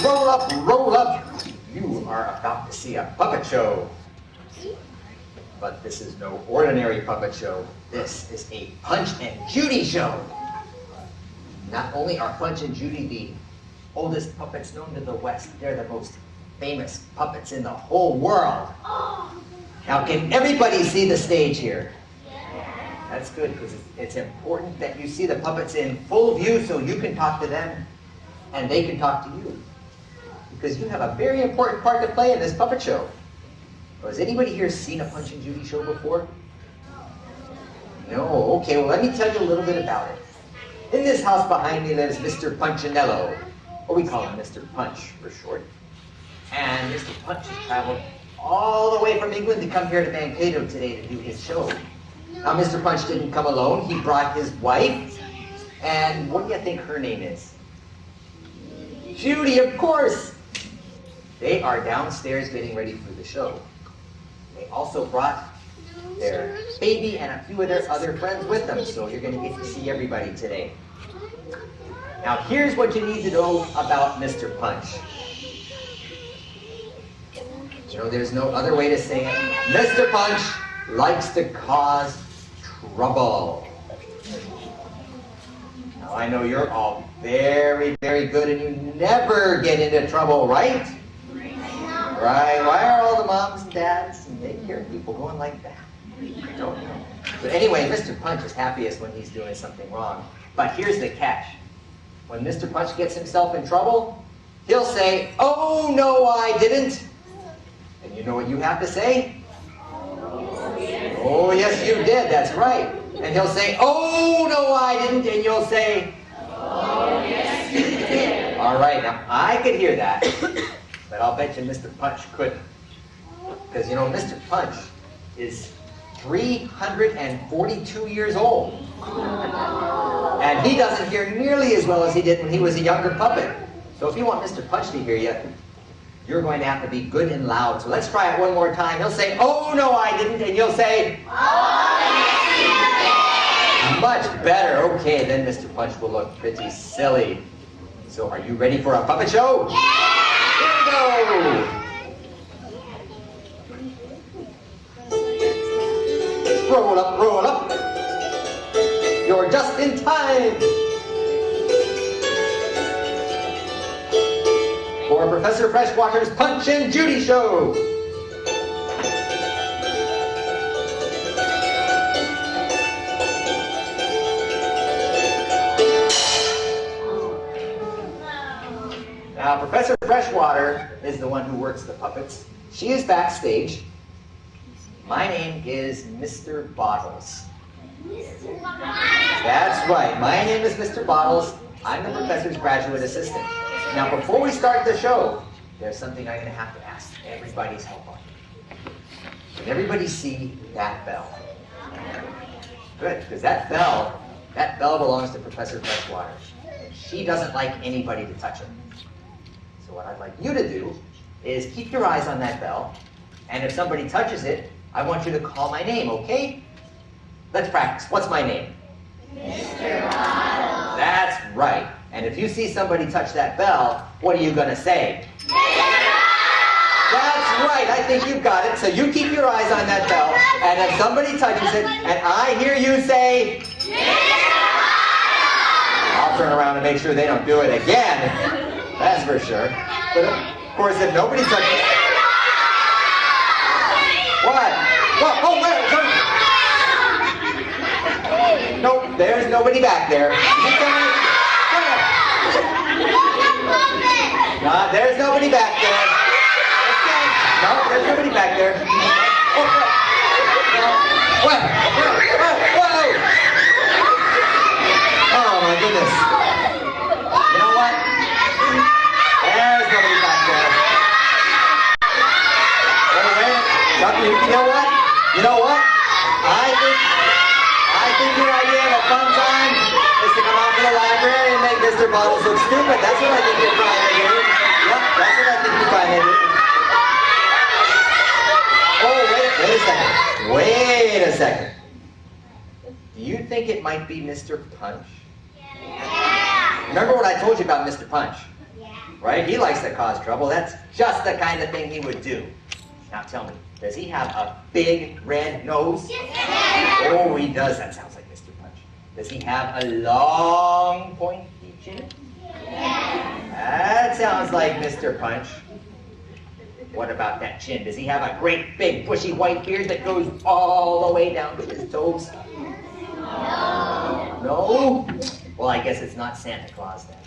Roll up, roll up. You are about to see a puppet show. But this is no ordinary puppet show. This is a Punch and Judy show. Not only are Punch and Judy the oldest puppets known to the West, they're the most famous puppets in the whole world. Now, can everybody see the stage here? That's good, because it's important that you see the puppets in full view so you can talk to them and they can talk to you. Because you have a very important part to play in this puppet show. Has anybody here seen a Punch and Judy show before? No? Okay, well, let me tell you a little bit about it. In this house behind me lives Mr. Punchinello, or we call him Mr. Punch for short. And Mr. Punch has traveled all the way from England to come here to Mankato today to do his show. Now, Mr. Punch didn't come alone. He brought his wife, and what do you think her name is? Judy, of course! They are downstairs getting ready for the show. They also brought their baby and a few of their other friends with them, so you're going to get to see everybody today. Now, here's what you need to know about Mr. Punch. You know, there's no other way to say it. Mr. Punch likes to cause trouble. Now, I know you're all very, very good and you never get into trouble, right? Right? Why are all the moms and dads and daycare people going like that? I don't know. But anyway, Mr. Punch is happiest when he's doing something wrong. But here's the catch. When Mr. Punch gets himself in trouble, he'll say, "Oh, no, I didn't." And you know what you have to say? "Oh, yes, you did. That's right." And he'll say, "Oh, no, I didn't." And you'll say, "Oh, yes, you did." All right, now I could hear that, but I'll bet you Mr. Punch couldn't. Because, you know, Mr. Punch is 342 years old. And he doesn't hear nearly as well as he did when he was a younger puppet. So if you want Mr. Punch to hear you, you're going to have to be good and loud. So let's try it one more time. He'll say, "Oh, no, I didn't." And you'll say, "Oh, yes, you did." Much better. Okay, then Mr. Punch will look pretty silly. So are you ready for a puppet show? Yeah! Here we go. Roll up, roll up. You're just in time for Professor Freshwater's Punch and Judy show. Now, Professor Freshwater is the one who works the puppets. She is backstage. My name is Mr. Bottles. That's right. My name is Mr. Bottles. I'm the professor's graduate assistant. Now, before we start the show, there's something I'm going to have to ask everybody's help on. Can everybody see that bell? Good, because that bell belongs to Professor Freshwater. She doesn't like anybody to touch it. So what I'd like you to do is keep your eyes on that bell, and if somebody touches it, I want you to call my name, okay? Let's practice. What's my name? Mr. Bottles. That's right. And if you see somebody touch that bell, what are you going to say? Mr. Bottles. That's right. I think you've got it. So you keep your eyes on that bell, and if somebody touches it, and I hear you say, Mr. Bottles. I'll turn around and make sure they don't do it again. That's for sure. But of course, if nobody touches it, what? What? Oh, wait. Nope, there's nobody back there. There's nobody back there. No, there's nobody back there. Whoa! Oh my goodness. You know what? There's nobody back there. You know what? You know what? I think your idea of a fun time is to come out to the library and make Mr. Bottles look stupid. That's what I think you're trying to do. Yep, that's what I think you're trying to do. Oh, wait a second. Do you think it might be Mr. Punch? Yeah. Remember what I told you about Mr. Punch? Yeah. Right? He likes to cause trouble. That's just the kind of thing he would do. Now tell me, does he have a big red nose? Yeah. Oh, he does. That sounds like Mr. Punch. Does he have a long, pointy chin? Yeah. That sounds like Mr. Punch. What about that chin? Does he have a great, big, bushy white beard that goes all the way down to his toes? No. No? Well, I guess it's not Santa Claus then.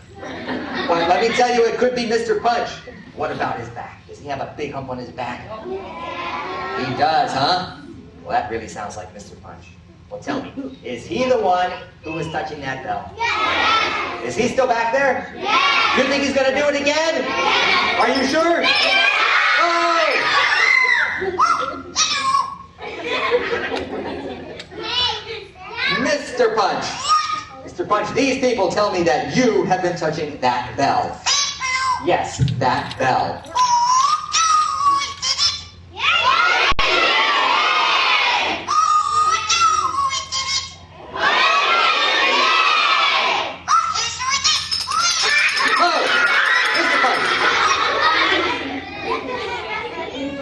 But let me tell you, it could be Mr. Punch. What about his back? Does he have a big hump on his back? He does, huh? Well, that really sounds like Mr. Punch. Well, tell me, is he the one who was touching that bell? Yeah. Is he still back there? Yeah. You think he's going to do it again? Yeah. Are you sure? Yeah. Oh! Mr. Punch. Mr. Punch, these people tell me that you have been touching that bell. Yes, that bell.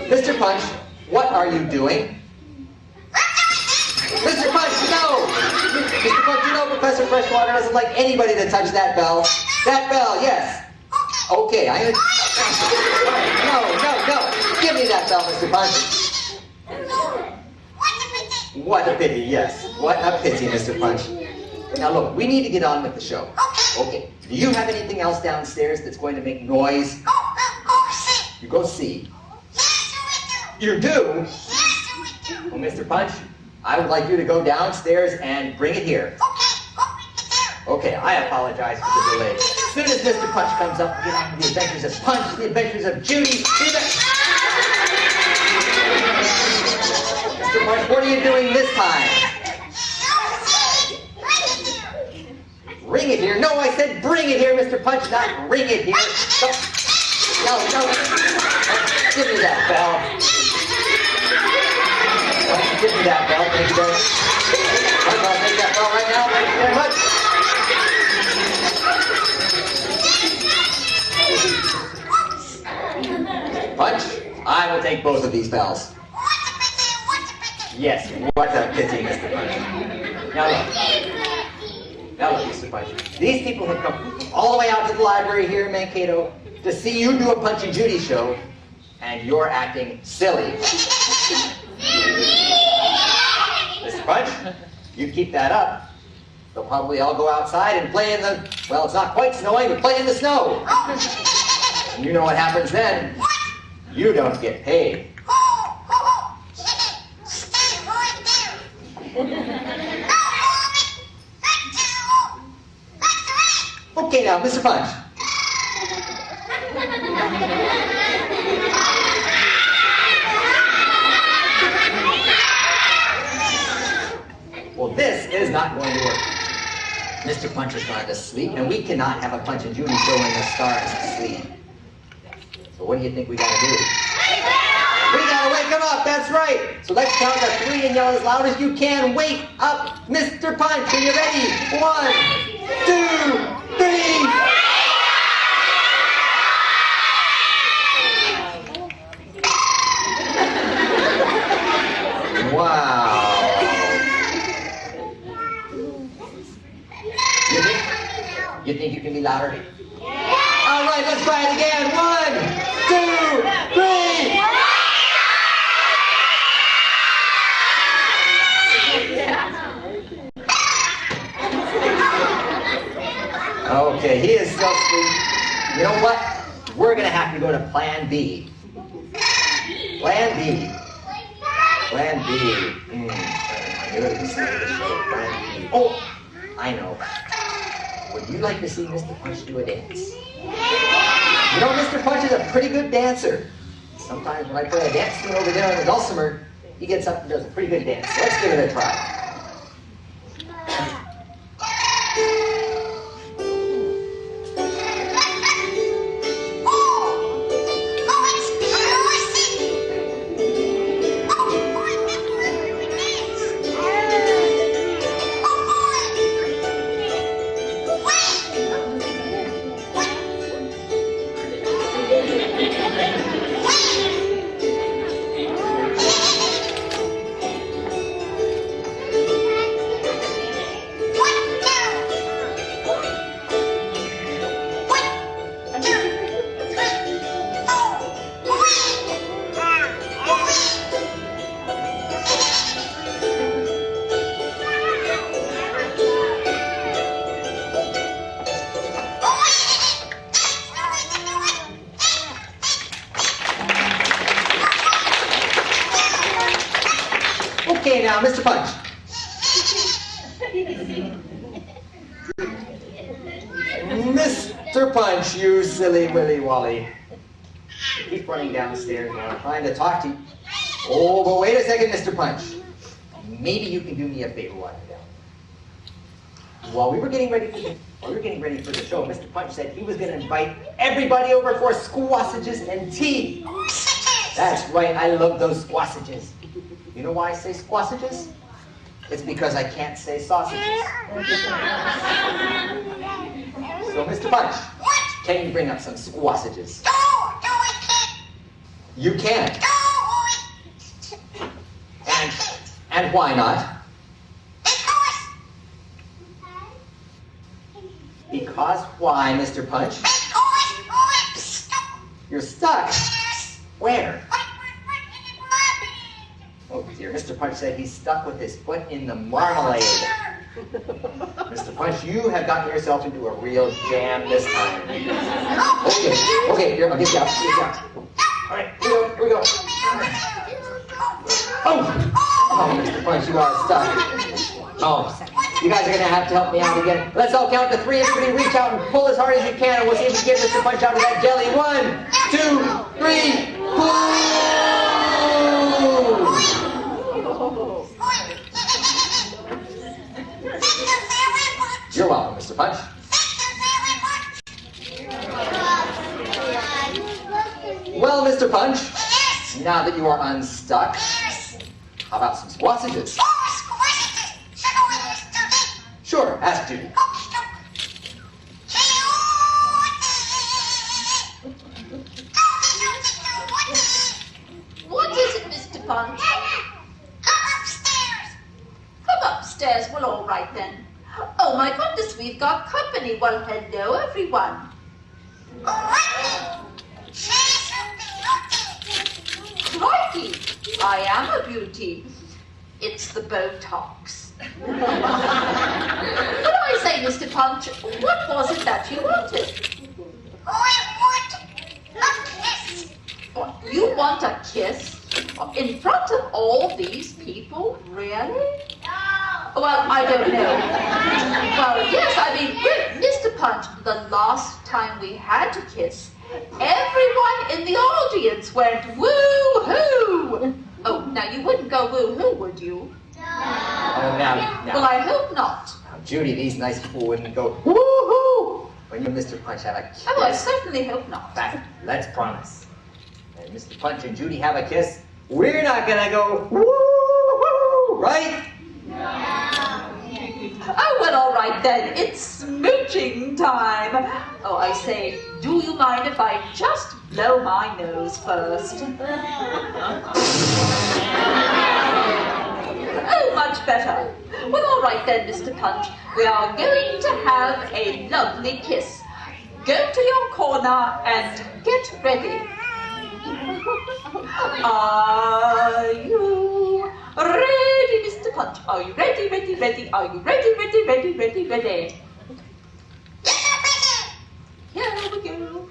Mr. Punch, what are you doing? Mr. Punch, no! Mr. Punch, you know Professor Freshwater doesn't like anybody to touch that bell. That bell, yes. Okay, I'm gonna... No. Give me that bell, Mr. Punch. What a pity, yes. What a pity, Mr. Punch. Now look, we need to get on with the show. Okay, do you have anything else downstairs that's going to make noise? You go see. You do? Well, Mr. Punch, I would like you to go downstairs and bring it here. Okay, I apologize for the delay. As soon as Mr. Punch comes up, we get on to the adventures of Punch, the adventures of Judy. Mr. Punch, what are you doing this time? Bring it here. No, I said bring it here, Mr. Punch, not bring it here. No. Give me that bell. Give me that bell, thank you very much. I'll take that bell right now, thank you very much. Punch, I will take both of these bells. Yes, what a pity, Mr. Punch. Now look, Mr. Punch. These people have come all the way out to the library here in Mankato to see you do a Punch and Judy show, and you're acting silly. Mr. Punch, you keep that up, they'll probably all go outside and play in the, well, it's not quite snowing, but play in the snow. And you know what happens then? You don't get paid. Okay, now, Mr. Punch. Well, this is not going to work. Mr. Punch has gone to sleep, and we cannot have a Punch and Judy show when the star is asleep. So what do you think we gotta do? We gotta wake him up, that's right. So let's count to 3 and yell as loud as you can. Wake up, Mr. Punch. Are you ready? 1, 2, 3. Wow. You think you can be louder? All right, let's try it again. 1, 2, 3. Okay, he is still asleep. You know what? We're going to have to go to Plan B. Plan B. Plan B. Plan B. Oh, I know. Would you like to see Mr. Punch do a dance? You know, Mr. Punch is a pretty good dancer. Sometimes when I play a dance tune over there on the dulcimer, he gets up and does a pretty good dance. So let's give it a try. Okay, now, Mr. Punch. Mr. Punch, you silly willy wally. Keep running down the stairs while I'm trying to talk to you. Oh, but wait a second, Mr. Punch. Maybe you can do me a favor while you're down. While we were getting ready for the show, Mr. Punch said he was going to invite everybody over for squassages and tea. That's right, I love those squassages. You know why I say squassages? It's because I can't say sausages. So, Mr. Punch, can you bring up some squassages? You can't. And why not? Because why, Mr. Punch? You're stuck. Where? Oh dear, Mr. Punch said he's stuck with his foot in the marmalade. Mr. Punch, you have gotten yourself into a real jam this time. Okay, here, I'll get you out. All right, here we go. Oh, Mr. Punch, you are stuck. Oh, you guys are going to have to help me out again. Let's all count to 3. Everybody reach out and pull as hard as you can, and we'll see if we can get Mr. Punch out of that jelly. 1, 2, 3, pull! You're welcome, Mr. Punch. Well, Mr. Punch, now that you are unstuck, how about some squassages? Sure, ask Judy. What is it, Mr. Punch? Come upstairs. Well, all right then. Oh my goodness, we've got company. Well, hello everyone. Crikey, I am a beauty. It's the Botox. But I say, Mr. Punch, what was it that you wanted? want a kiss? In front of all these people? Really? Well, I don't know. Well, yes, I mean, Mr. Punch, the last time we had to kiss, everyone in the audience went woo-hoo. Oh, now you wouldn't go woo-hoo, would you? Oh, now. Well, I hope not. Now, Judy, these nice people wouldn't go woo-hoo when you and Mr. Punch have a kiss. Oh, I certainly hope not. In fact, let's promise. When Mr. Punch and Judy have a kiss, we're not gonna go woo-hoo, right? Oh, well, all right then. It's smooching time. Oh, I say, do you mind if I just blow my nose first? Oh, much better. Well, all right then, Mr. Punch. We are going to have a lovely kiss. Go to your corner and get ready. Are you ready, Mr. Punch? Are you ready, ready, ready? Are you ready, ready, ready, ready, ready? Here we go.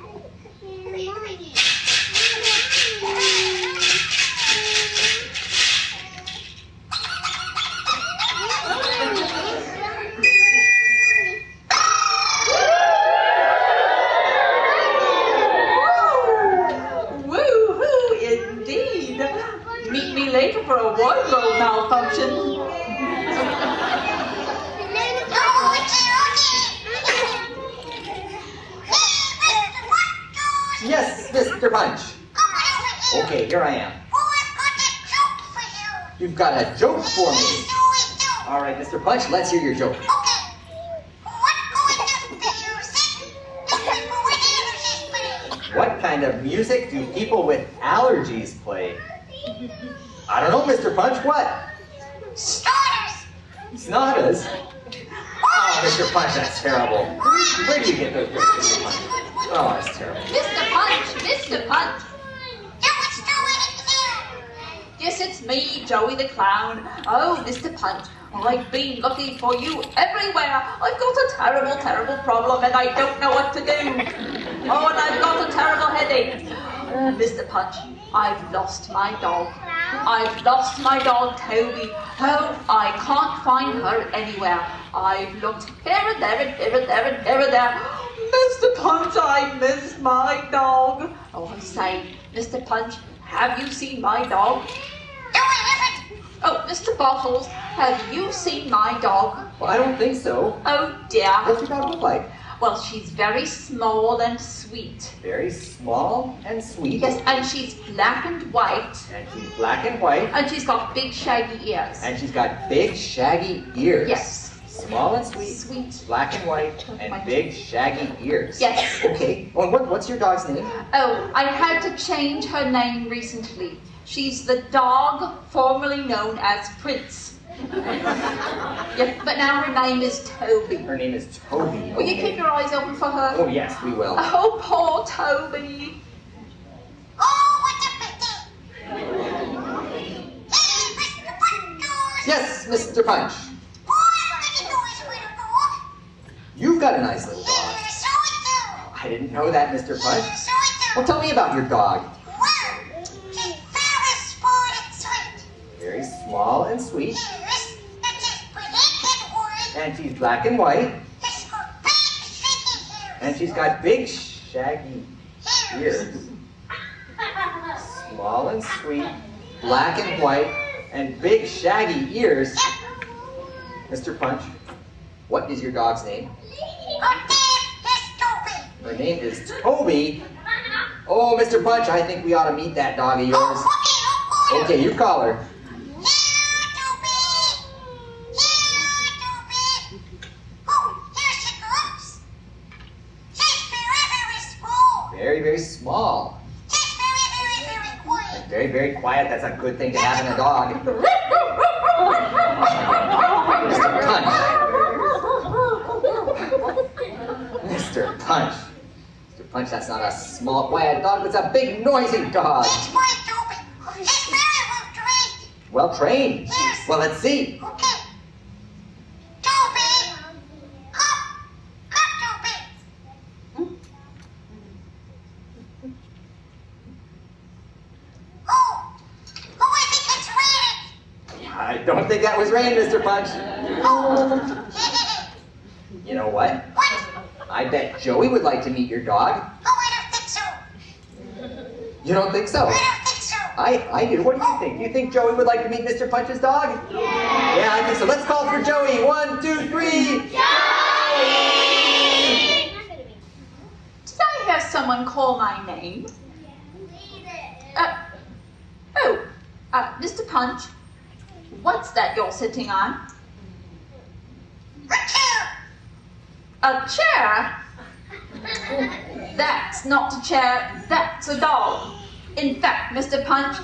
Woo-hoo, indeed. Meet me later for a wardrobe malfunction. Yes, Mr. Punch. Okay, here I am. You've got a joke for me. All right, Mr. Punch, let's hear your joke. What kind of music do people with allergies play? I don't know, Mr. Punch, what? Snotters? Oh, Mr. Punch, that's terrible. Where do you get those jokes, Mr. Punch? Oh, that's terrible. Mr. Punch, Mr. Punch. Yes, it's me, Joey the Clown. Oh, Mr. Punch, I've been looking for you everywhere. I've got a terrible, terrible problem and I don't know what to do. Oh, and I've got a terrible headache. Mr. Punch, I've lost my dog. I've lost my dog, Toby. Oh, I can't find her anywhere. I've looked here and there and here and there and here and there. Mr. Punch, I miss my dog. Oh, I say, Mr. Punch, have you seen my dog? Oh, Mr. Bottles, have you seen my dog? Well, I don't think so. Oh, dear. What's your dog look like? Well, she's very small and sweet. Very small and sweet. Yes, and she's black and white. And she's black and white. And she's got big shaggy ears. And she's got big shaggy ears. Yes. Small and sweet. Sweet. Black and white. And big shaggy ears. Yes. Okay. Well, what's your dog's name? Oh, I had to change her name recently. She's the dog formerly known as Prince. Yeah, but now her name is Toby. Her name is Toby. Will you keep your eyes open for her? Oh, yes, we will. Oh, poor Toby. Yes, Mr. Punch. You've got a nice little dog. I didn't know that, Mr. Punch. Well, tell me about your dog. Very small and sweet. And she's black and white. And she's got big shaggy ears. Small and sweet, black and white, and big shaggy ears. Mr. Punch, what is your dog's name? Her name is Toby. Oh, Mr. Punch, I think we ought to meet that dog of yours. Okay, you call her. Very, very small. And very, very quiet. That's a good thing to have in a dog. Mr. Punch. Mr. Punch. Mr. Punch, that's not a small, quiet dog. That's a big, noisy dog. Well trained. Well, let's see. don't think that was rain, Mr. Punch. You know what? What? I bet Joey would like to meet your dog. Oh, I don't think so. You don't think so? I don't think so. I do. What do you think? Do you think Joey would like to meet Mr. Punch's dog? Yeah, I think so. Let's call for Joey. 1, 2, 3. Joey! Did I hear someone call my name? Mr. Punch, what's that you're sitting on? A chair. A chair? That's not a chair, that's a dog. In fact, Mr. Punch,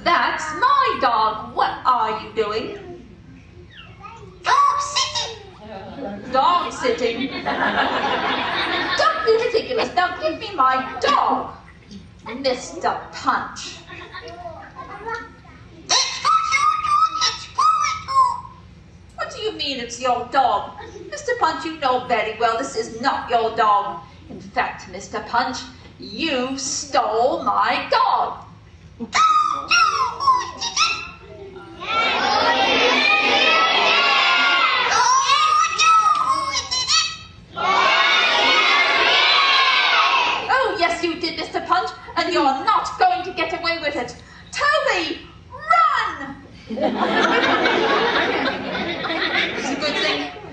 that's my dog. What are you doing? Dog sitting. Dog sitting? Don't be ridiculous. Now give me my dog, Mr. Punch. It's not your dog, it's my dog. What do you mean it's your dog? Mr. Punch, you know very well this is not your dog. In fact, Mr. Punch, you stole my dog. Oh, yes, you did, Mr. Punch, and you're not going to get away with it. Toby, run!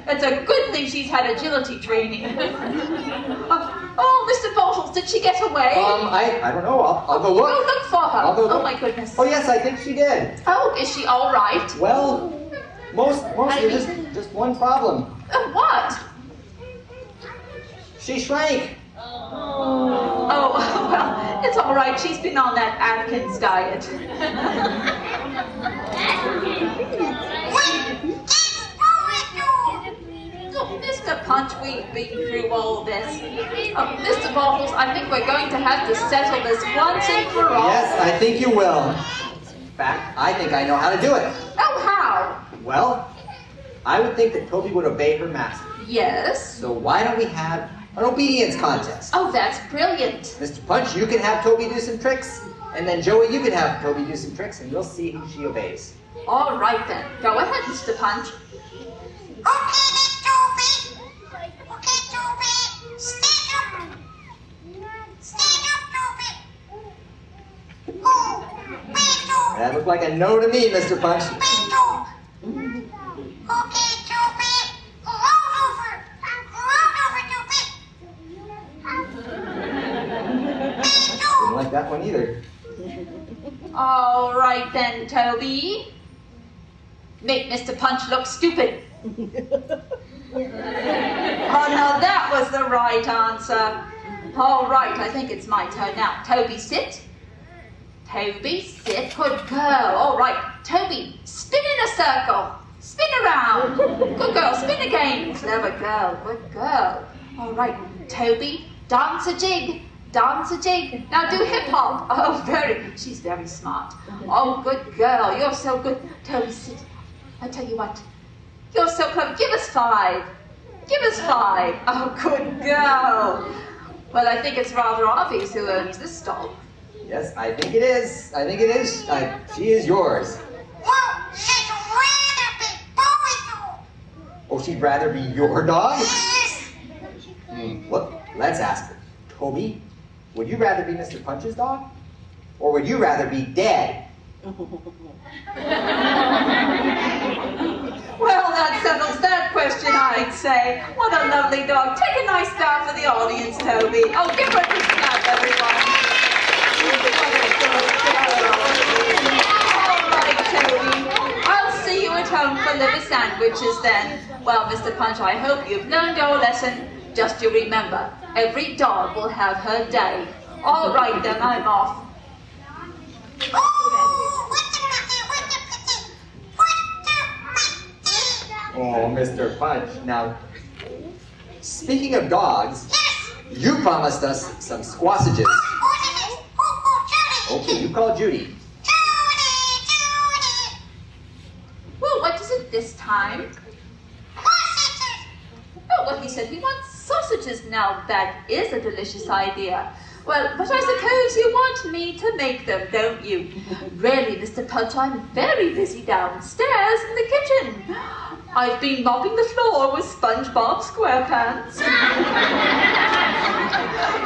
It's a good thing she's had agility training. Oh, Mr. Bortles, did she get away? I don't know. I'll go look. Go look for her. I'll go look. Oh, my goodness. Oh, yes, I think she did. Oh, is she all right? Well, mostly just one problem. What? She shrank. Oh, well, it's all right. She's been on that Atkins diet. Oh, Mr. Punch, we've been through all this. Mr. Bortles, I think we're going to have to settle this once and for all. Yes, I think you will. In fact, I think I know how to do it. Oh, how? Well, I would think that Toby would obey her master. Yes? So why don't we have an obedience contest? Oh, that's brilliant. Mr. Punch, you can have Toby do some tricks, and then Joey, you can have Toby do some tricks, and we'll see who she obeys. All right, then. Go ahead, Mr. Punch. Okay, Toby. Okay, Toby. Stand up. Stand up, Toby. Oh, big dog. That looked like a no to me, Mr. Punch. Big dog. Okay, Toby. Roll over. Roll over, Toby. Big dog. Didn't like that one either. All right, then, Toby. Make Mr. Punch look stupid. Oh, no, that was the right answer. All right, I think it's my turn now. Toby, sit. Toby, sit. Good girl. All right, Toby, spin in a circle. Spin around. Good girl, spin again. Clever girl, good girl. All right, Toby, dance a jig. Dance a jig. Now do hip hop. Oh, very good. She's very smart. Oh, good girl. You're so good. Toby, sit. I tell you what. You're so clever. Give us 5. Give us 5. Oh, good girl. Well, I think it's rather obvious who owns this dog. Yes, I think it is. I think it is. She is yours. Well, she'd rather be Bowie dog. Oh, she'd rather be your dog? Yes. Well, let's ask her. Toby, would you rather be Mr. Punch's dog? Or would you rather be dead? Well, that settles that question, I'd say. What a lovely dog. Take a nice bow for the audience, Toby. Oh, give her a big clap, everyone. What a good girl. All right, Toby. I'll see you at home for liver sandwiches then. Well, Mr. Punch, I hope you've learned your lesson. Just you remember, every dog will have her day. All right, then, I'm off. Oh, Mr. Punch. Now, speaking of dogs, you promised us some squassages. Okay, you call Judy. Well, what is it this time? Oh, well, he said he wants sausages. Now, that is a delicious idea. Well, but I suppose you want me to make them, don't you? Really, Mr. Punch, I'm very busy downstairs in the kitchen. I've been mopping the floor with SpongeBob SquarePants.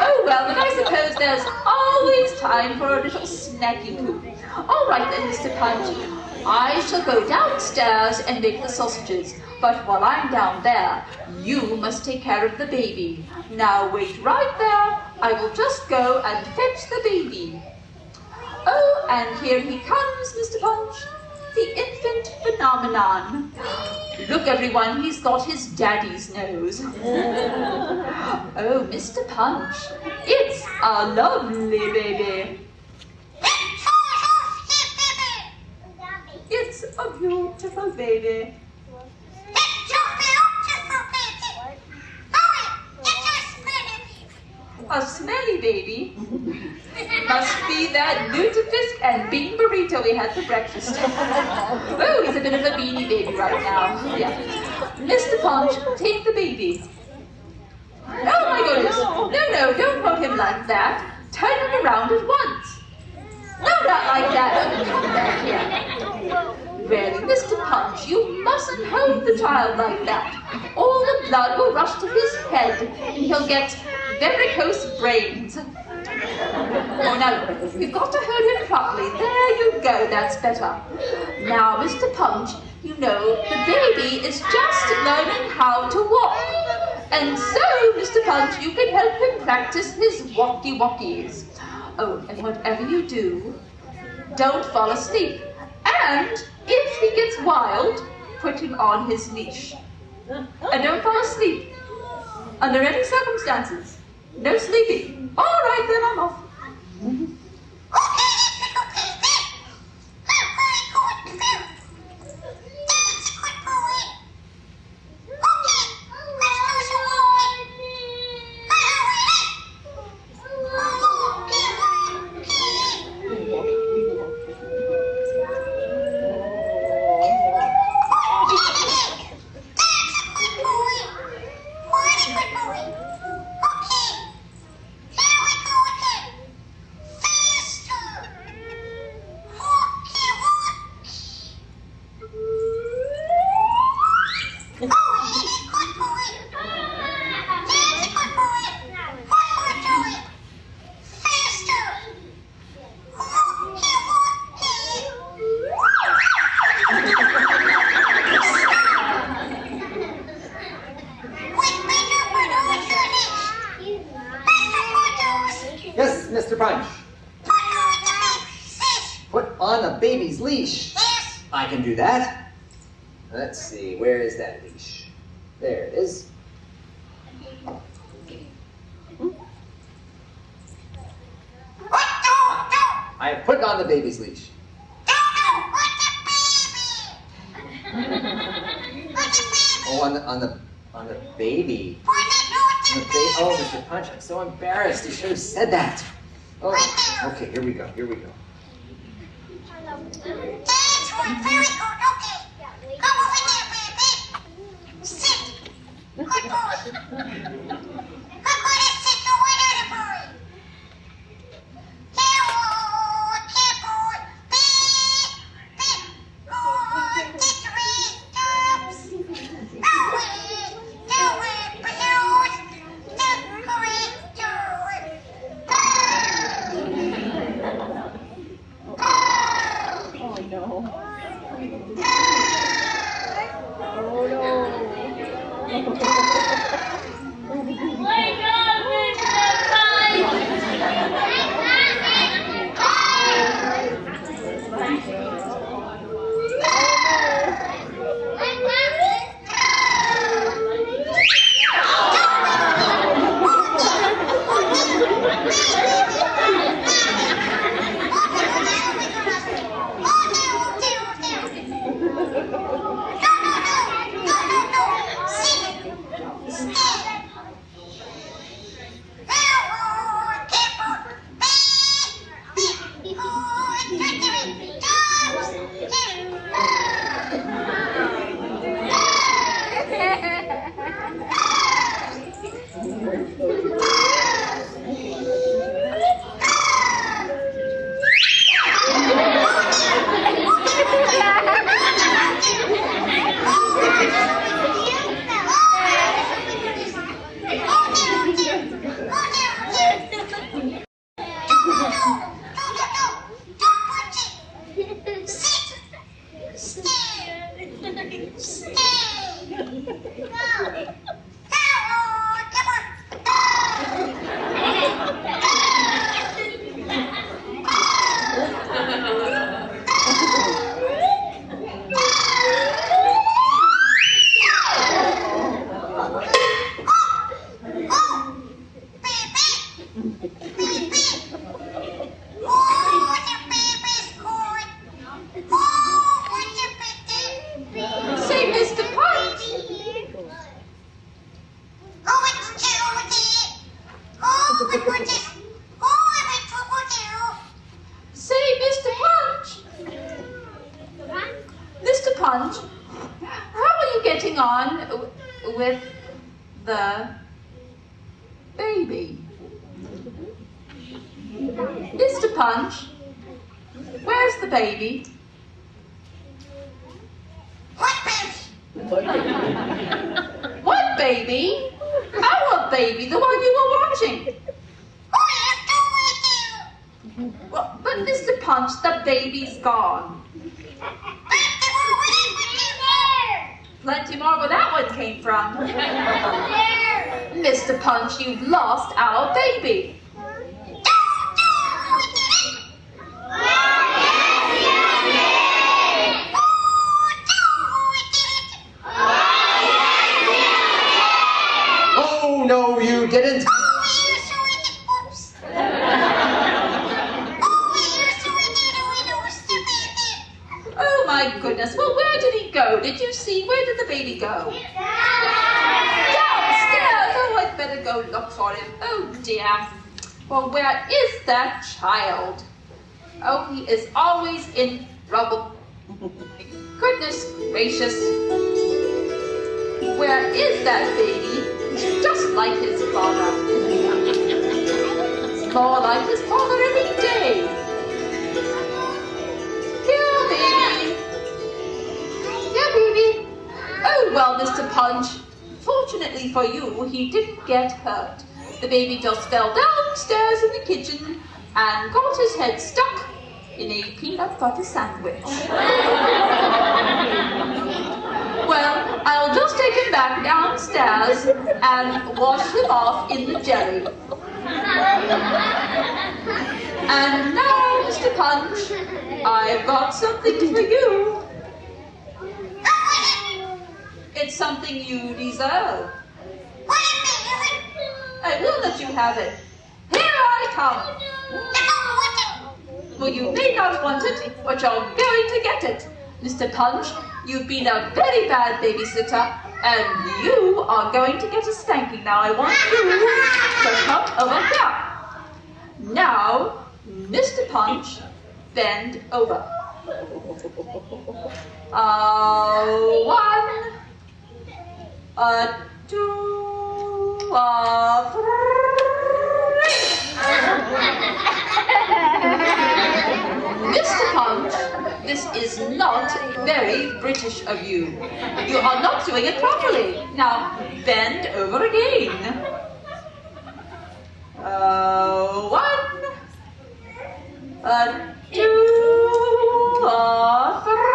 Oh, well, but I suppose there's always time for a little snacky poo. All right then, Mr. Punch. I shall go downstairs and make the sausages. But while I'm down there, you must take care of the baby. Now wait right there. I will just go and fetch the baby. Oh, and here he comes, Mr. Punch, the infant phenomenon. Look, everyone, he's got his daddy's nose. Oh, Mr. Punch, it's a lovely baby. It's a beautiful baby. A smelly baby? Must be that lutefisk and bean burrito we had for breakfast. Oh, he's a bit of a beanie baby right now. Yeah. Mr. Punch, take the baby. Oh my goodness. No, don't hold him like that. Turn him around at once. No, not like that. Come back here. Really, Mr. Punch, you mustn't hold the child like that. All the blood will rush to his head, and he'll get varicose brains. Oh, no, you've got to hold him properly. There you go, that's better. Now, Mr. Punch, you know, the baby is just learning how to walk. And so, Mr. Punch, you can help him practice his walkie-walkies. Oh, and whatever you do, don't fall asleep. And if he gets wild, put him on his leash. And don't fall asleep. Under any circumstances. No sleeping. All right, then I'm off. Yes, Mr. Punch. Put on the baby's leash. Yes. I can do that. Let's see, where is that leash? There it is. I have put on the baby's leash. Oh, on the baby. Oh, Mr. Punch, I'm so embarrassed. You should have said that. Oh, okay, here we go. Very good. Okay. Come over here, baby. Sit. Good boy. I'm gonna sit the one other boy. Careful. Beep. Good. Get three stops. Nowhere. Balloons. Decorate door. Oh no. Oh no. with the baby. Mr. Punch, where's the baby? What baby? What baby? Our baby, the one you were watching. Oh, yes, go with you. Well, but Mr. Punch, the baby's gone. Plenty more where that one came from. Mr. Punch, you've lost our baby. Oh, no, you didn't. Oh my goodness, well where did he go? Did you see? Where did the baby go? Downstairs! Oh, I'd better go look for him. Oh dear. Well, where is that child? Oh, he is always in trouble. Goodness gracious. Where is that baby? He's just like his father. He's more like his father every day. Here, baby. Here, baby. Oh, well, Mr. Punch, fortunately for you, he didn't get hurt. The baby just fell downstairs in the kitchen and got his head stuck in a peanut butter sandwich. Well, I'll just take him back downstairs and wash him off in the jelly. And now, Mr. Punch, I've got something for you. It's something you deserve. I will let you have it. Here I come. Well, you may not want it, but you're going to get it. Mr. Punch, you've been a very bad babysitter, and you are going to get a spanking. Now, I want you to come over here. Now, Mr. Punch, bend over. 1, 2, 3. Mr. Punch, this is not very British of you. You are not doing it properly. Now, bend over again. 1, 2, 3.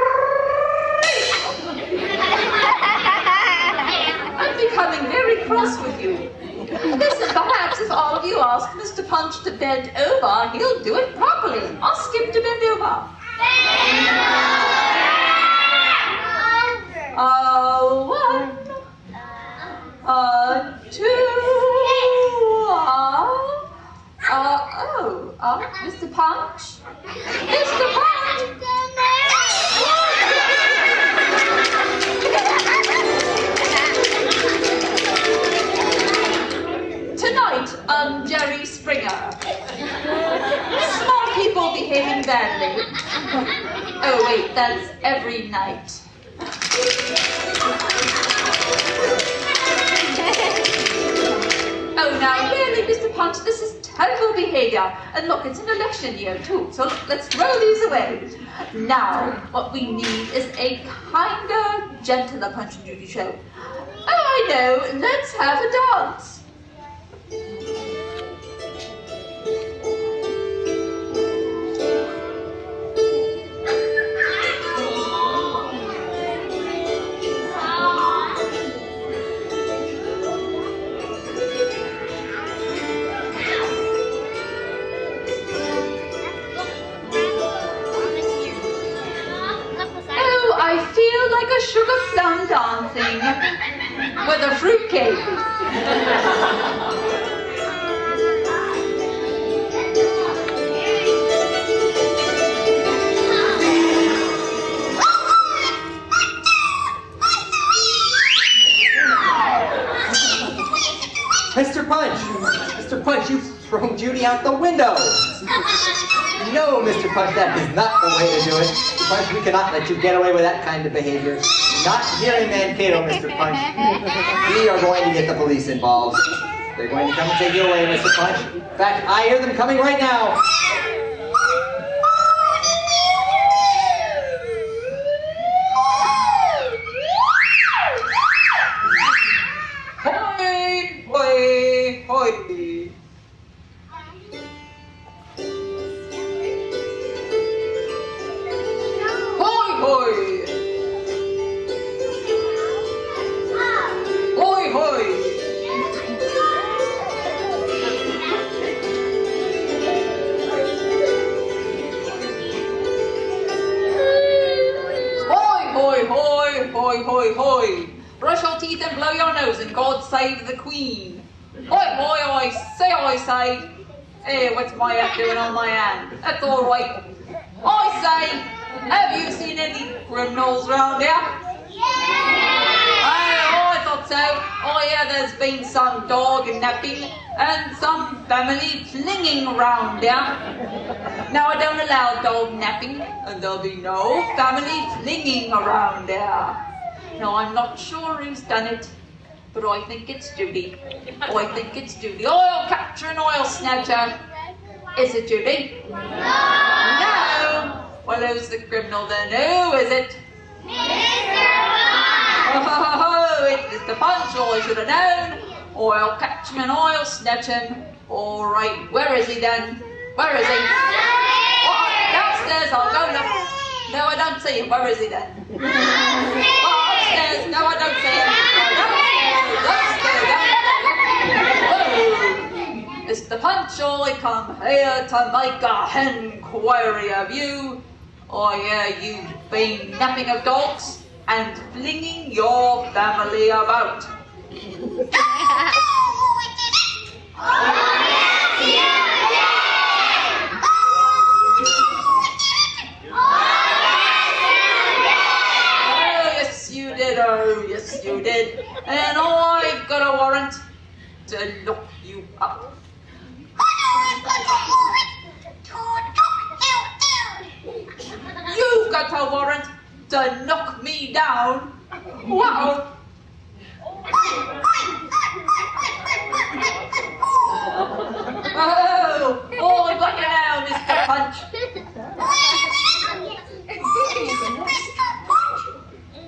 I'm becoming very cross with you. Listen, perhaps if all of you ask Mr. Punch to bend over, he'll do it properly. Ask him to bend over. 1, 2, Mr. Punch? Mr. Punch! Tonight on Jerry Springer. Small people behaving badly. Oh wait, that's every night. Oh now really, Mr. Punch, this is terrible behavior. And look, it's an election year too, so let's throw these away. Now, what we need is a kinder, gentler Punch and Judy show. Oh, I know, let's have a dance. Like a sugar plum dancing with a fruitcake. Mr. Punch, you've thrown Judy out the window. No, Mr. Punch, that is not the way to do it. Mr. Punch, we cannot let you get away with that kind of behavior. Not here in Mankato, Mr. Punch. We are going to get the police involved. They're going to come and take you away, Mr. Punch. In fact, I hear them coming right now. Hoi, hoi, hoi. Hoi, hoi. Hoi, hoi. Hoi, hoi, hoi, hoi, hoi. Brush your teeth and blow your nose, and God save the Queen. Hoi, hoi, I say. Hey, what's my app doing on my hand? That's all right. I say, have you seen any criminals round here? I thought so. Oh yeah, there's been some dog napping and some family flinging round here. Now I don't allow dog napping, and there'll be no family flinging around here. No, I'm not sure who's done it, but I think it's Judy. I think it's Judy. Oil catcher and oil snatcher. Is it Judy? No. Well, who's the criminal then? Who is it? Oh, it's Mr. Punch. Oh, I should have known. Oil catch him and oil snatch him. All right, where is he then? Where is he? Oh, downstairs. I'll go look. No, I don't see him. Where is he then? Oh, upstairs. No, I don't see him. Oh, Mr. Punch, I come here to make a inquiry of you. Oh yeah, you've been napping of dogs and flinging your family about. Oh, yes you did. And I've got a warrant to lock you up. You've got a warrant to knock me down? Wow. Oh, I've got you now, Mr. Punch.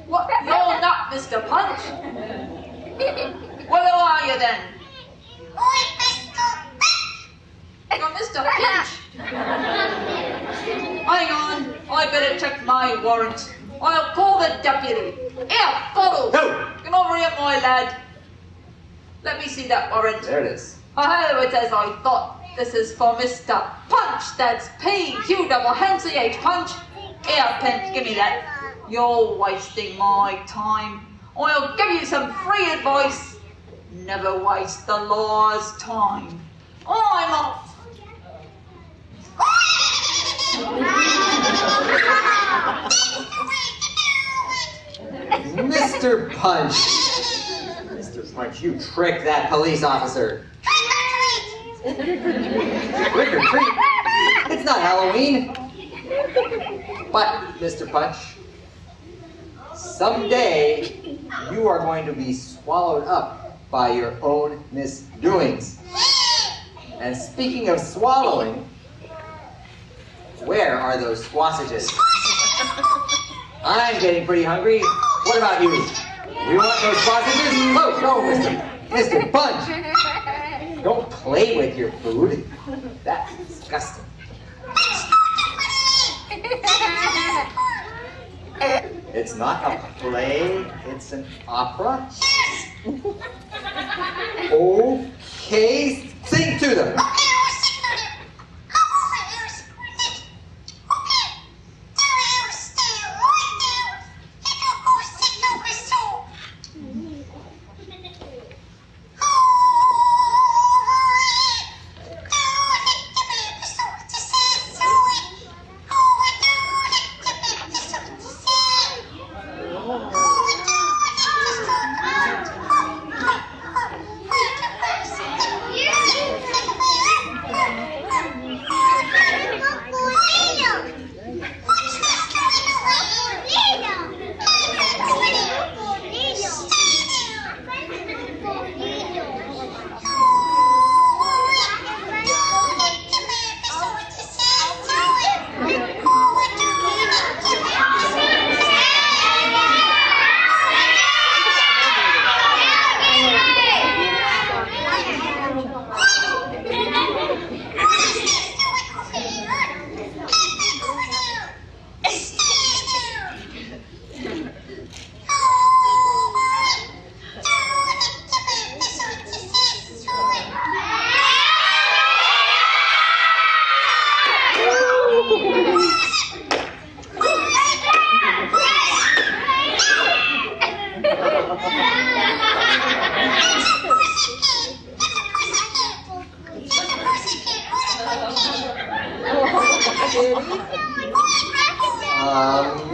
What? You're not Mr. Punch? Well, who are you then? You're Mr. Pinch. Hang on, I better check my warrant. I'll call the deputy. Here, Bottle. No. Come over here, my lad. Let me see that warrant. There it is. Oh, it's as I thought. This is for Mr. Punch. That's P-U-double-N-C-H, Punch. Here, Pinch, give me that. You're wasting my time. I'll give you some free advice. Never waste the law's time. I'm off. Mr. Punch. Mr. Punch, you tricked that police officer. Trick or treat? It's not Halloween. But, Mr. Punch, someday you are going to be swallowed up by your own misdoings. And speaking of swallowing, where are those squassages? I'm getting pretty hungry. What about you? You want those sausages? Oh, no, Mr. Punch. Don't play with your food. That's disgusting. It's not a play, it's an opera. Okay, sing to them.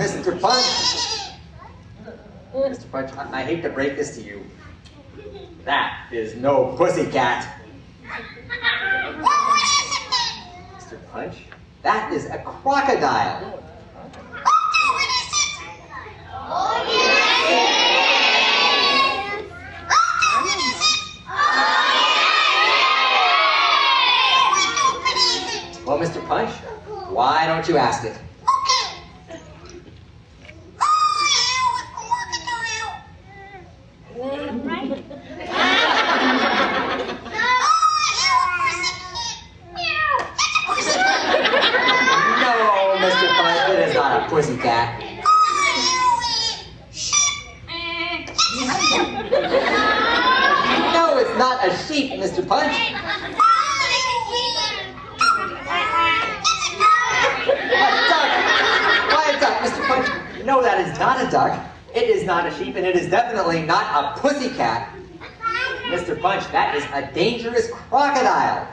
Mr. Punch. Mr. Punch, I hate to break this to you. That is no pussycat. Mr. Punch, that is a crocodile. Well, Mr. Punch, why don't you ask it? No, Mr. Punch, it is not a pussycat. No, it's not a sheep, Mr. Punch. Mr. Punch, no, that is not a duck. It is not a sheep, and it is definitely not a pussycat. Mr. Punch, that is a dangerous crocodile.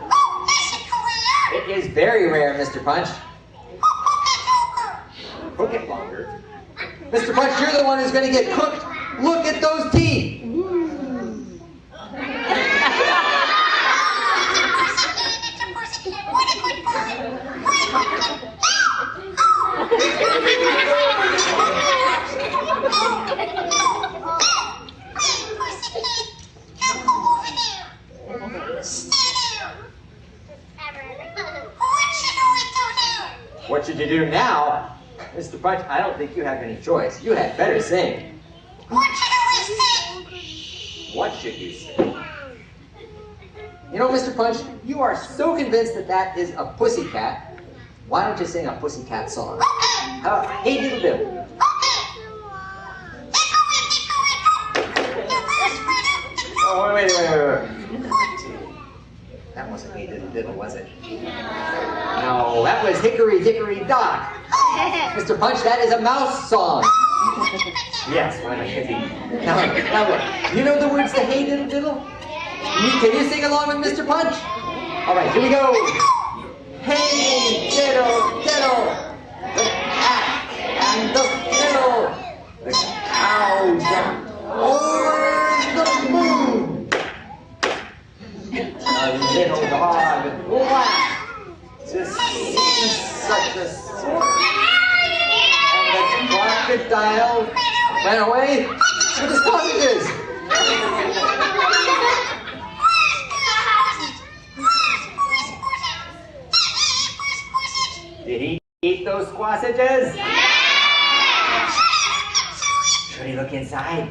It is very rare, Mr. Punch. Cook it longer. Mr. Punch, you're the one who's going to get cooked. Look at those teeth. What should you do now? Mr. Punch, I don't think you have any choice. You had better sing. What should I sing? What should you sing? You know, Mr. Punch, you are so convinced that that is a pussycat. Why don't you sing a pussycat song? How about Hey Diddle Diddle? Oh, wait. That wasn't Hey Diddle Diddle, was it? No, that was Hickory Dickory Dock. Mr. Punch, that is a mouse song. Yes, why not? Now look, you know the words to Hey Diddle Diddle? Can you sing along with Mr. Punch? All right, here we go. Hey diddle diddle, the cat and the fiddle, the cow jumped over the moon. A little dog laughed to see such a sight, and the crocodile ran away with his sausages. Did he eat those sausages? Yeah! Should he look inside?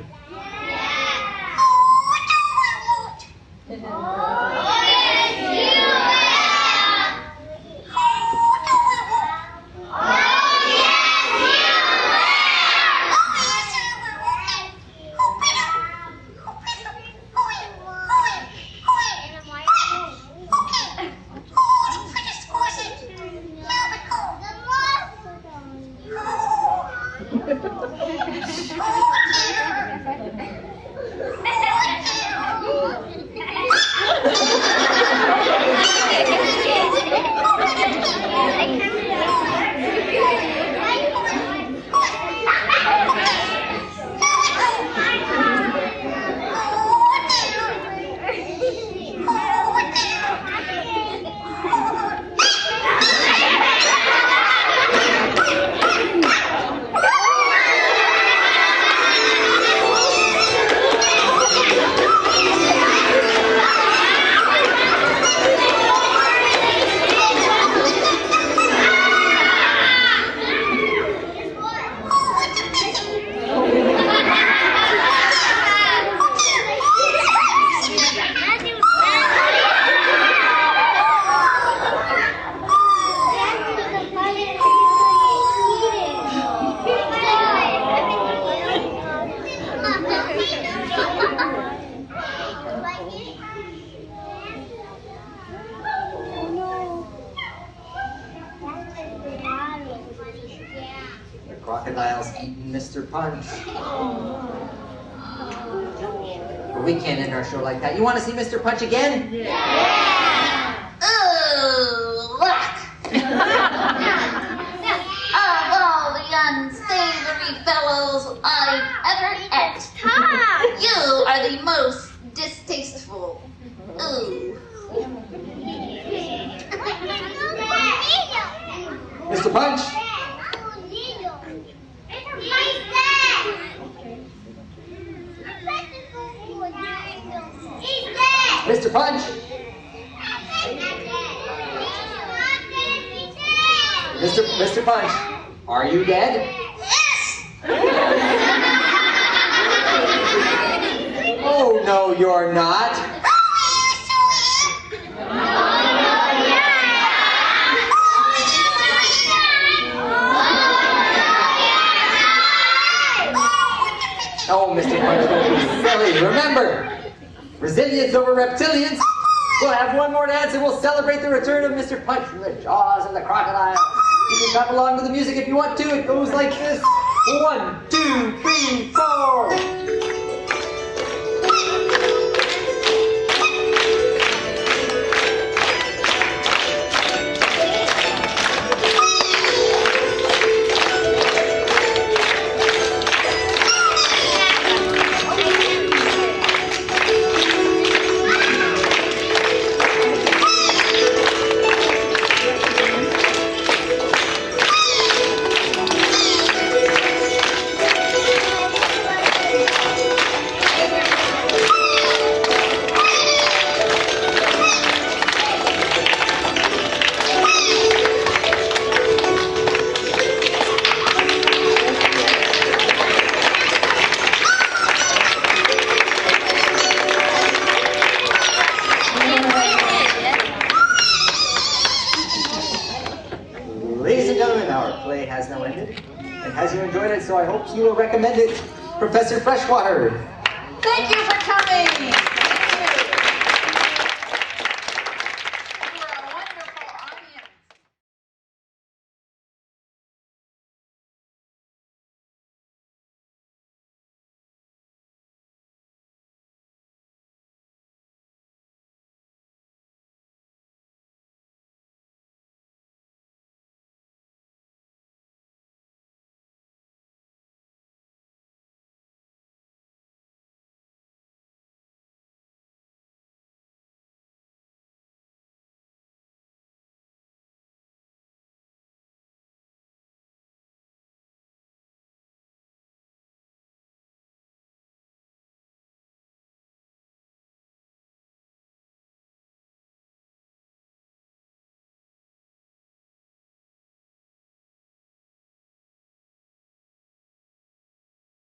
crocodile's eaten Mr. Punch. But we can't end our show like that. You want to see Mr. Punch again? Oh, look! Of all the unsavory fellows I've ever ate, you are the most distasteful. Ooh. Mr. Punch! Mr. Punch! Mr. Punch, are you dead? Oh, no, you're not. Oh, Mr. Punch, don't be silly. Remember, resilience over reptilians. We'll have one more dance and we'll celebrate the return of Mr. Punch from the jaws of the crocodile. You can clap along with the music if you want to. It goes like this. 1, 2, 3, 4. Ladies and gentlemen, our play has now ended. And as you enjoyed it, so I hope you will recommend it, Professor Freshwater. Thank you for coming.